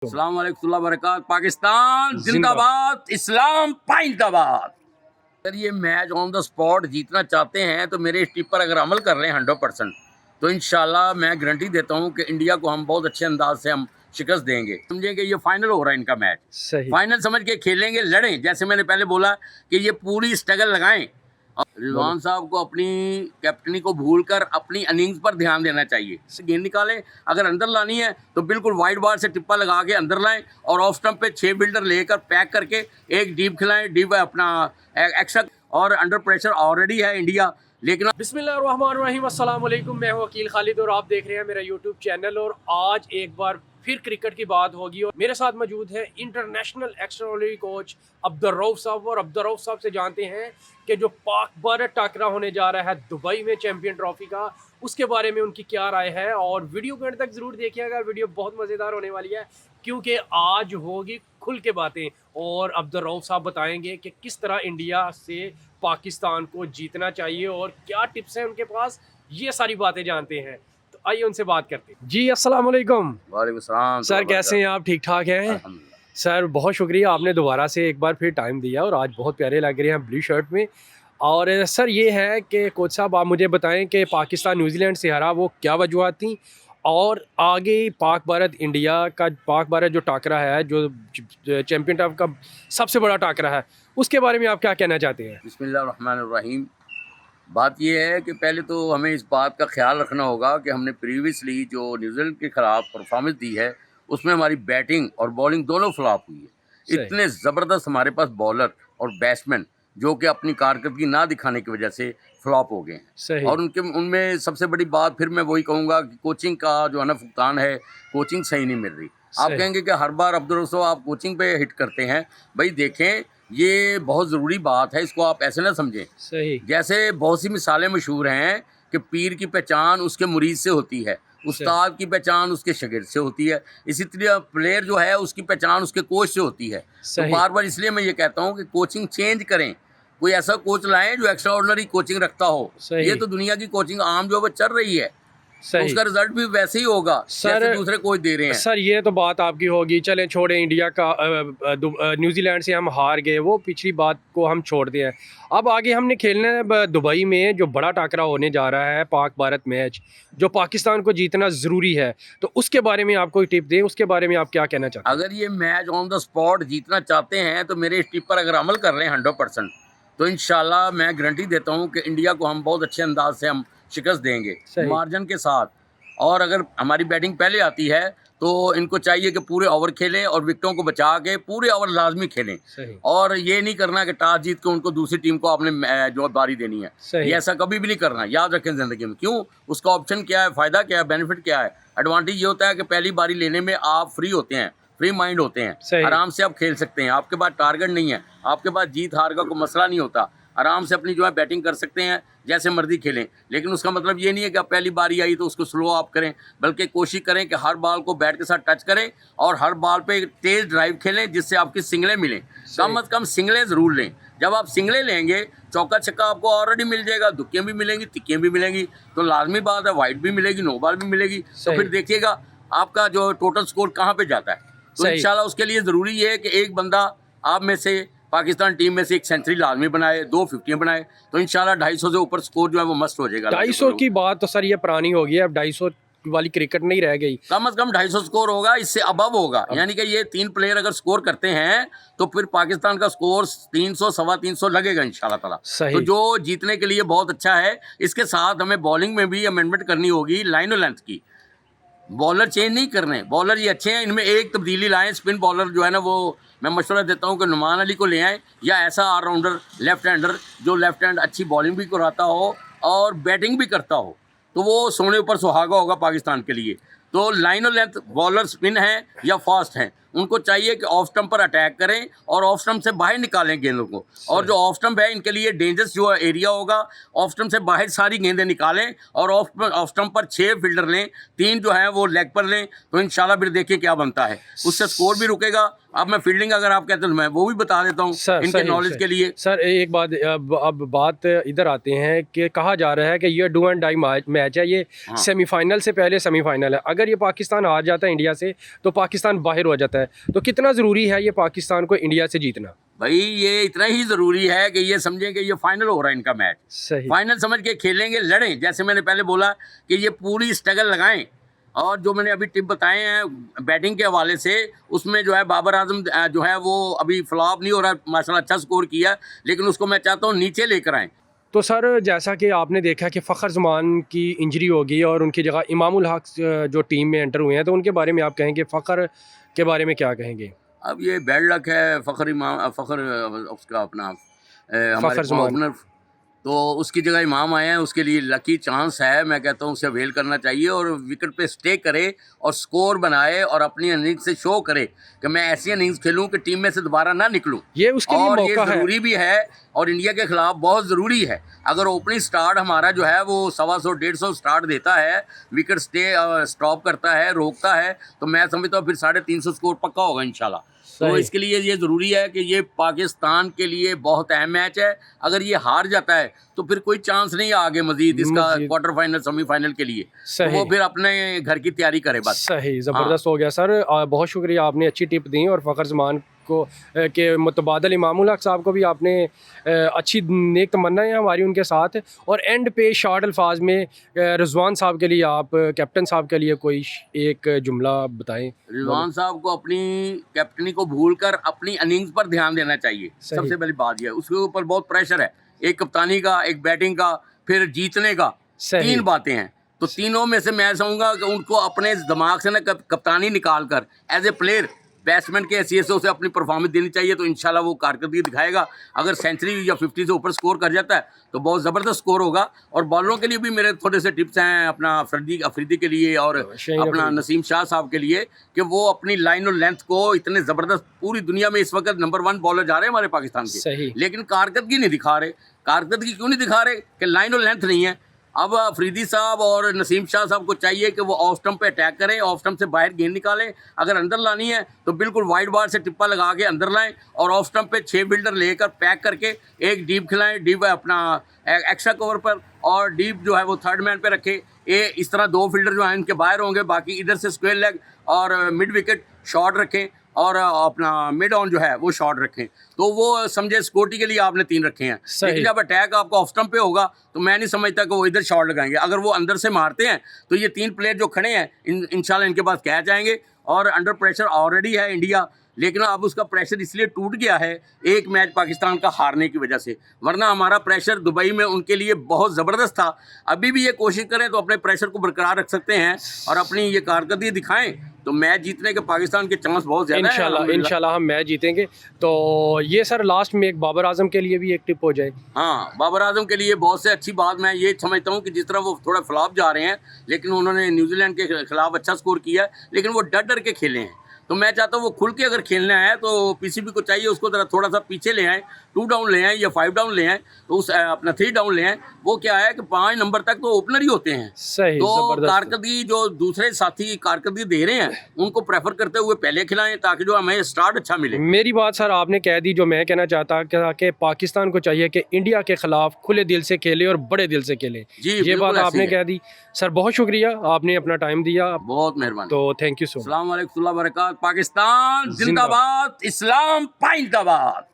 अस्सलाम वालेकुम वबरकात। पाकिस्तान जिंदाबाद, इस्लाम पाइंदाबाद। अगर ये मैच ऑन द स्पॉट जीतना चाहते हैं तो मेरे इस टिप पर अगर अमल कर रहे हैं 100%, तो इंशाल्लाह मैं गारंटी देता हूँ कि इंडिया को हम बहुत अच्छे अंदाज से हम शिकस्त देंगे। समझें कि ये फाइनल हो रहा है इनका मैच, सही। फाइनल समझ के खेलेंगे, लड़ें। जैसे मैंने पहले बोला कि ये पूरी स्ट्रगल लगाएं। और रिजवान साहब को अपनी कैप्टनी को भूलकर अपनी इनिंग्स पर ध्यान देना चाहिए। गेंद निकालें, अगर अंदर लानी है तो बिल्कुल वाइड बार से टिप्पा लगा के अंदर लाएं और ऑफ स्टंप पे 6 बिल्डर लेकर पैक करके एक डीप खिलाएं। डीप अपना एक्स्ट्रा और अंडर प्रेशर ऑलरेडी है इंडिया, लेकिन बिस्मिल्लाहिर्रहमानिर्रहीम, अस्सलाम वालेकुम। मैं हूं वकील खालिद और आप देख रहे हैं मेरा यूट्यूब चैनल। और आज एक बार फिर क्रिकेट की बात होगी और मेरे साथ मौजूद है इंटरनेशनल एक्स्ट्राऑर्डिनरी कोच अब्दुर्रऊफ साहब। और अब्दुर्रऊफ साहब से जानते हैं कि जो पाक भारत टाकरा होने जा रहा है दुबई में चैंपियन ट्रॉफी का, उसके बारे में उनकी क्या राय है। और वीडियो को एंड तक ज़रूर देखिएगा, वीडियो बहुत मज़ेदार होने वाली है क्योंकि आज होगी खुल के बातें और अब्दुर्रऊफ साहब बताएंगे कि किस तरह इंडिया से पाकिस्तान को जीतना चाहिए और क्या टिप्स हैं उनके पास। ये सारी बातें जानते हैं, तो आइए उनसे बात करते हैं। जी अस्सलाम वालेकुम। वालेकुम सलाम सर, कैसे हैं आप? ठीक ठाक हैं? अल्हम्दुलिल्लाह। सर, बहुत शुक्रिया, आपने दोबारा से एक बार फिर टाइम दिया और आज बहुत प्यारे लग रहे हैं ब्लू शर्ट में। और सर ये है कि कोच साहब आप मुझे बताएं कि पाकिस्तान न्यूजीलैंड से हारा, वो क्या वजूहत थी और आगे पाक भारत इंडिया का पाक भारत जो टाकरा है, जो चैम्पियन ट्रॉफी का सबसे बड़ा टाकरा है, उसके बारे में आप क्या कहना चाहते हैं? बिस्मिल्लाहिर्रहमानिर्रहीम। बात यह है कि पहले तो हमें इस बात का ख्याल रखना होगा कि हमने प्रीवियसली जो न्यूजीलैंड के खिलाफ परफॉर्मेंस दी है उसमें हमारी बैटिंग और बॉलिंग दोनों फ्लॉप हुई है। सही। इतने ज़बरदस्त हमारे पास बॉलर और बैट्समैन जो कि अपनी कारकर्दगी ना दिखाने की वजह से फ्लॉप हो गए हैं। सही। और उनमें सबसे बड़ी बात फिर मैं वही कहूँगा कि कोचिंग का जो है ना फुकतान है, कोचिंग सही नहीं मिल रही। आप सही। कहेंगे कि हर बार अब्दुर्रऊफ साहब आप कोचिंग पे हिट करते हैं। भाई देखें, ये बहुत ज़रूरी बात है, इसको आप ऐसे ना समझें। सही। जैसे बहुत सी मिसालें मशहूर हैं कि पीर की पहचान उसके मुरीद से होती है, उस्ताद की पहचान उसके शागिर्द से होती है, इसी तरह प्लेयर जो है उसकी पहचान उसके कोच से होती है। तो सही। बार बार इसलिए मैं ये कहता हूँ कि कोचिंग चेंज करें, कोई ऐसा कोच लाएं जो एक्स्ट्रा ऑर्डिनरी कोचिंग रखता हो। सही। ये तो दुनिया की कोचिंग आम जो है वो चल रही है, तो सही। उसका रिजल्ट भी वैसे ही होगा सर, जैसे दूसरे कोच दे रहे हैं। सर ये तो बात आपकी होगी, चलें छोड़ें इंडिया का, न्यूजीलैंड से हम हार गए, वो पिछली बात को हम छोड़ दें। अब आगे हमने खेलना है दुबई में, जो बड़ा टाकरा होने जा रहा है पाक भारत मैच, जो पाकिस्तान को जीतना ज़रूरी है, तो उसके बारे में आप कोई टिप दें, उसके बारे में आप क्या कहना चाहते हैं? अगर ये मैच ऑन द स्पॉट जीतना चाहते हैं तो मेरे इस टिप पर अगर अमल कर रहे हैं 100%, तो इंशाल्लाह मैं गारंटी देता हूँ कि इंडिया को हम बहुत अच्छे अंदाज से हम शिकस्त देंगे मार्जिन के साथ। और अगर हमारी बैटिंग पहले आती है तो इनको चाहिए कि पूरे ओवर खेलें और विकेटों को बचा के पूरे ओवर लाजमी खेलें। सही। और ये नहीं करना कि टॉस जीत के उनको दूसरी टीम को आपने जो बारी देनी है, सही। ये ऐसा कभी भी नहीं करना। याद रखें ज़िंदगी में, क्यों, उसका ऑप्शन क्या है, फ़ायदा क्या है, बेनिफिट क्या है। एडवांटेज ये होता है कि पहली बारी लेने में आप फ्री होते हैं, फ्री माइंड होते हैं, सही। आराम से आप खेल सकते हैं, आपके पास टारगेट नहीं है, आपके पास जीत हार का कोई मसला नहीं होता, आराम से अपनी जो है बैटिंग कर सकते हैं, जैसे मर्जी खेलें। लेकिन उसका मतलब ये नहीं है कि आप पहली बारी आई तो उसको स्लो आप करें, बल्कि कोशिश करें कि हर बॉल को बैट के साथ टच करें और हर बॉल पे एक तेज़ ड्राइव खेलें जिससे आपकी सिंगलें मिलें। कम अज़ कम सिंगलें ज़रूर लें। जब आप सिंगलें लेंगे, चौका छक्का आपको ऑलरेडी मिल जाएगा, दुक्कियाँ भी मिलेंगी, तिक्कियाँ भी मिलेंगी, तो लाजमी बात है वाइड भी मिलेगी, नो बॉल भी मिलेगी। तो फिर देखिएगा आपका जो टोटल स्कोर कहाँ पर जाता है। तो इंशाल्लाह उसके लिए ज़रूरी है कि एक बंदा आप में से पाकिस्तान टीम में से एक सेंचुरी लाजमी बनाए, 2 50 बनाए, तो इंशाल्लाह 250 से ऊपर स्कोर जो है वो मस्त हो जाएगा। 250 की बात तो सर ये पुरानी हो गई है, अब 250 वाली क्रिकेट नहीं रह गई। कम से कम 250 स्कोर होगा, इससे अबव होगा। यानी कि ये 3 प्लेयर अगर स्कोर करते हैं तो फिर पाकिस्तान का स्कोर 300 सवा 300 लगेगा इंशाल्लाह ताला। तो जो जीतने के लिए बहुत अच्छा है। इसके साथ हमें बॉलिंग में भी अमेंडमेंट करनी होगी, लाइन और लेंथ की। बॉलर चेंज नहीं करने, बॉलर ये अच्छे हैं, इनमें एक तब्दीली लाएं। स्पिन बॉलर जो है ना, वो मैं मशवरा देता हूं कि नुमान अली को ले आएं, या ऐसा ऑलराउंडर लेफ्ट हैंडर जो लेफ्ट हैंड अच्छी बॉलिंग भी कराता हो और बैटिंग भी करता हो, तो वो सोने ऊपर सुहागा होगा पाकिस्तान के लिए। तो लाइन और लेंथ, बॉलर स्पिन है या फास्ट हैं, उनको चाहिए कि ऑफ स्टंप पर अटैक करें और ऑफ स्टंप से बाहर निकालें गेंदों को। और जो ऑफ स्टंप है इनके लिए डेंजरस जो एरिया होगा, ऑफ स्टंप से बाहर सारी गेंदें निकालें और ऑफ स्टंप पर 6 फील्डर लें, 3 जो है वो लेग पर लें, तो इंशाल्लाह फिर देखिए क्या बनता है, उससे स्कोर भी रुकेगा। अब मैं फील्डिंग अगर आप कहते हैं तो मैं वो भी बता देता हूँ इनके नॉलेज के लिए। सर एक बात, अब बात इधर आते हैं कि कहा जा रहा है कि ये डू एंड डाई मैच है, ये सेमीफाइनल से पहले सेमीफाइनल है। अगर ये पाकिस्तान हार जाता है इंडिया से तो पाकिस्तान बाहर हो जाता है, तो कितना ज़रूरी है ये पाकिस्तान को इंडिया से जीतना? भाई ये इतना ही ज़रूरी है कि ये समझें कि ये फाइनल हो रहा है इनका मैच, सही फाइनल समझ के खेलेंगे, लड़ें। जैसे मैंने पहले बोला कि ये पूरी स्ट्रगल लगाएं, और जो मैंने अभी टिप बताए हैं बैटिंग के हवाले से, उसमें जो है बाबर आजम जो है वो अभी फ्लॉप नहीं हो रहा, माशाल्लाह अच्छा स्कोर किया, लेकिन उसको मैं चाहता हूँ नीचे लेकर आएँ। तो सर जैसा कि आपने देखा कि फ़खर जमान की इंजरी होगी और उनकी जगह इमामुल हक जो टीम में एंटर हुए हैं, तो उनके बारे में आप कहेंगे, फ़खर के बारे में क्या कहेंगे? अब ये बैड लक है, फ़खर उसका अपना हमारे ओपनर, तो उसकी जगह इमाम आए हैं, उसके लिए लकी चांस है। मैं कहता हूँ उसे अवेल करना चाहिए और विकेट पे स्टे करे और स्कोर बनाए और अपनी इनिंग्स से शो करे कि मैं ऐसी इनिंग्स खेलूं कि टीम में से दोबारा ना निकलूं। ये उसके लिए और मौका ये ज़रूरी भी है और इंडिया के खिलाफ बहुत ज़रूरी है। अगर ओपनिंग स्टार्ट हमारा जो है वो 125-150 स्टार्ट देता है, विकेट स्टॉप करता है, रोकता है, तो मैं समझता हूँ फिर 350 स्कोर पक्का होगा इंशाल्लाह। तो इसके लिए ये ज़रूरी है कि ये पाकिस्तान के लिए बहुत अहम मैच है। अगर ये हार जाता है तो फिर कोई चांस नहीं है आगे मजीद इसका क्वार्टर फाइनल सेमीफाइनल के लिए, तो वो फिर अपने घर की तैयारी करे बस। सही, ज़बरदस्त हो गया सर, बहुत शुक्रिया, आपने अच्छी टिप दी और फ़खर जमान को के मुतबादल इमामुल हक साहब को भी आपने अच्छी नेक तमन्नाएं हमारी उनके साथ। और एंड पे शॉर्ट अल्फाज में रिजवान साहब के लिए, आप कैप्टन साहब के लिए कोई एक जुमला बताएं। रिजवान साहब को अपनी कैप्टनी को भूलकर अपनी इनिंग्स पर ध्यान देना चाहिए, सबसे पहली बात यह है। उसके ऊपर बहुत प्रेशर है, एक कप्तानी का, एक बैटिंग का, फिर जीतने का, 3 बातें हैं। तो तीनों में से मैं चाहूँगा कि उनको अपने दिमाग से ना कप्तानी निकाल कर एज ए प्लेयर बैट्समैन के हैसियत से उसे अपनी परफॉर्मेंस देनी चाहिए, तो इंशाल्लाह वो कारकर्दगी दिखाएगा। अगर सेंचुरी या 50 से ऊपर स्कोर कर जाता है तो बहुत ज़बरदस्त स्कोर होगा। और बॉलरों के लिए भी मेरे थोड़े से टिप्स हैं, अपना अफरीदी के लिए और अपना नसीम शाह साहब के लिए, कि वो अपनी लाइन और लेंथ को इतने ज़बरदस्त, पूरी दुनिया में इस वक्त नंबर 1 बॉलर जा रहे हैं हमारे पाकिस्तान के, लेकिन कारकर्दगी नहीं दिखा रहे। कारकर्दगी क्यों नहीं दिखा रहे? कि लाइन और लेंथ नहीं है। अब अफरीदी साहब और नसीम शाह साहब को चाहिए कि वो ऑफ स्टंप पे अटैक करें, ऑफ स्टंप से बाहर गेंद निकालें। अगर अंदर लानी है तो बिल्कुल वाइड बार से टिप्पा लगा के अंदर लाएं और ऑफ स्टंप पे 6 फील्डर लेकर पैक करके एक डीप खिलाएं, डीप अपना एक्स्ट्रा कवर पर, और डीप जो है वो थर्ड मैन पे रखें। इस तरह 2 फील्डर जो हैं इनके बाहर होंगे, बाकी इधर से स्क्वायर लेग और मिड विकेट शॉर्ट रखें और अपना मिड ऑन जो है वो शॉर्ट रखें। तो वो समझे सिक्योरिटी के लिए आपने 3 रखे हैं, लेकिन जब अटैक आपका ऑफ स्टंप पे होगा तो मैं नहीं समझता कि वो इधर शॉट लगाएंगे। अगर वो अंदर से मारते हैं तो ये 3 प्लेयर जो खड़े हैं इंशाल्लाह इनके पास कैच आएंगे। और अंडर प्रेशर ऑलरेडी है इंडिया, लेकिन अब उसका प्रेशर इसलिए टूट गया है एक मैच पाकिस्तान का हारने की वजह से, वरना हमारा प्रेशर दुबई में उनके लिए बहुत ज़बरदस्त था। अभी भी ये कोशिश करें तो अपने प्रेशर को बरकरार रख सकते हैं और अपनी ये कारकर्दगी दिखाएं, तो मैच जीतने के पाकिस्तान के चांस बहुत ज़्यादा हैं। इंशाल्लाह हम मैच जीतेंगे। तो ये सर लास्ट में एक बाबर आजम के लिए भी एक टिप हो जाए। हाँ, बाबर आजम के लिए बहुत से अच्छी बात मैं ये समझता हूँ कि जिस तरह वो थोड़ा फ्लॉप जा रहे हैं, लेकिन उन्होंने न्यूजीलैंड के खिलाफ अच्छा स्कोर किया है, लेकिन वो डर डर के खेले हैं। तो मैं चाहता हूँ वो खुल के अगर खेलना है तो पीसीबी को चाहिए उसको ज़रा थोड़ा सा पीछे ले आएँ, 2 डाउन ले आएँ या 5 डाउन ले आएँ, तो उस अपना 3 डाउन ले आएँ। वो क्या है कि 5 नंबर तक तो ओपनर ही होते हैं। सही, तो कारकर्दगी जो दूसरे साथी कारकर्दगी दे रहे हैं उनको प्रेफर करते हुए पहले खिलाएं, ताकि जो हमें स्टार्ट अच्छा मिले। मेरी बात सर आपने कह दी, जो मैं कहना चाहता कि पाकिस्तान को चाहिए कि इंडिया के खिलाफ खुले दिल से खेले और बड़े दिल से खेले। जी, ये बात आपने कह दी सर, बहुत शुक्रिया, आपने अपना टाइम दिया, बहुत मेहरबानी। तो थैंक यू सो मच। अस्सलाम वालेकुम व रहमतुल्लाहि व बरकातहू। पाकिस्तान जिंदाबाद, इस्लाम पाइंदाबाद।